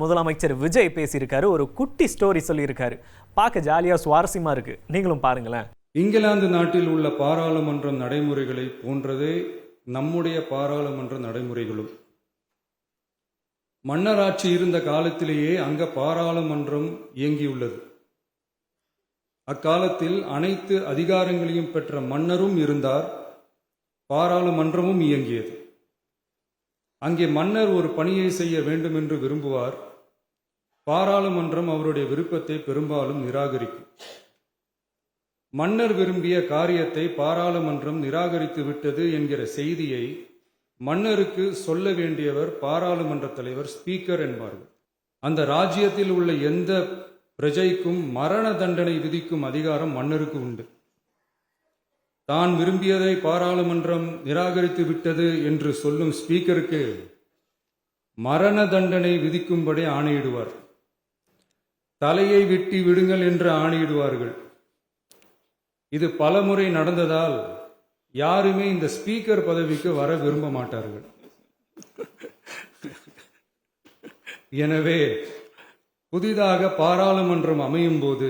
முதலமைச்சர் விஜய் பேசியிருக்காரு. ஒரு குட்டி ஸ்டோரி சொல்லியிருக்காரு. பார்க்க ஜாலியா சுவாரஸ்யமா இருக்கு. நீங்களும் பாருங்களேன். இங்கிலாந்து நாட்டில் உள்ள பாராளுமன்ற நடைமுறைகளை போன்றதே நம்முடைய பாராளுமன்ற நடைமுறைகளும். மன்னராட்சி இருந்த காலத்திலேயே அங்க பாராளுமன்றம் இயங்கியுள்ளது. அக்காலத்தில் அனைத்து அதிகாரங்களையும் பெற்ற மன்னரும் இருந்தார், பாராளுமன்றமும் இயங்கியது. அங்கே மன்னர் ஒரு பணியை செய்ய வேண்டும் என்று விரும்புவார். பாராளுமன்றம் அவருடைய விருப்பத்தை பெரும்பாலும் நிராகரிக்கும். மன்னர் விரும்பிய காரியத்தை பாராளுமன்றம் நிராகரித்து விட்டது என்கிற செய்தியை மன்னருக்கு சொல்ல வேண்டியவர் பாராளுமன்ற தலைவர், ஸ்பீக்கர் என்பார்கள். அந்த ராஜ்யத்தில் உள்ள எந்த பிரஜைக்கும் மரண தண்டனை விதிக்கும் அதிகாரம் மன்னருக்கு உண்டு. தான் விரும்பியதை பாராளுமன்றம் நிராகரித்து விட்டது என்று சொல்லும் ஸ்பீக்கருக்கு மரண தண்டனை விதிக்கும்படி ஆணையிடுவார். தலையை வெட்டி விடுங்கள் என்று ஆணையிடுவார்கள். இது பலமுறை நடந்ததால் யாருமே இந்த ஸ்பீக்கர் பதவிக்கு வர விரும்ப மாட்டார்கள். எனவே புதிதாக பாராளுமன்றம் அமையும் போது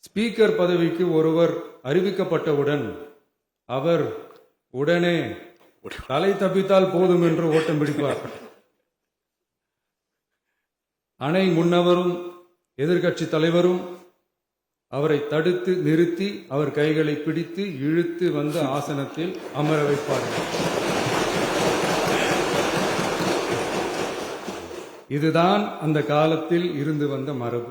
ஸ்பீக்கர் பதவிக்கு ஒருவர் அறிவிக்கப்பட்டவுடன் அவர் உடனே தலை தப்பித்தால் போதும் என்று ஓட்டம் பிடிப்பார். அணை முன்னவரும் எதிர்கட்சி தலைவரும் அவரை தடுத்து நிறுத்தி அவர் கைகளை பிடித்து இழுத்து வந்து ஆசனத்தில் அமர வைப்பார்கள். இதுதான் அந்த காலத்தில் இருந்து வந்த மரபு.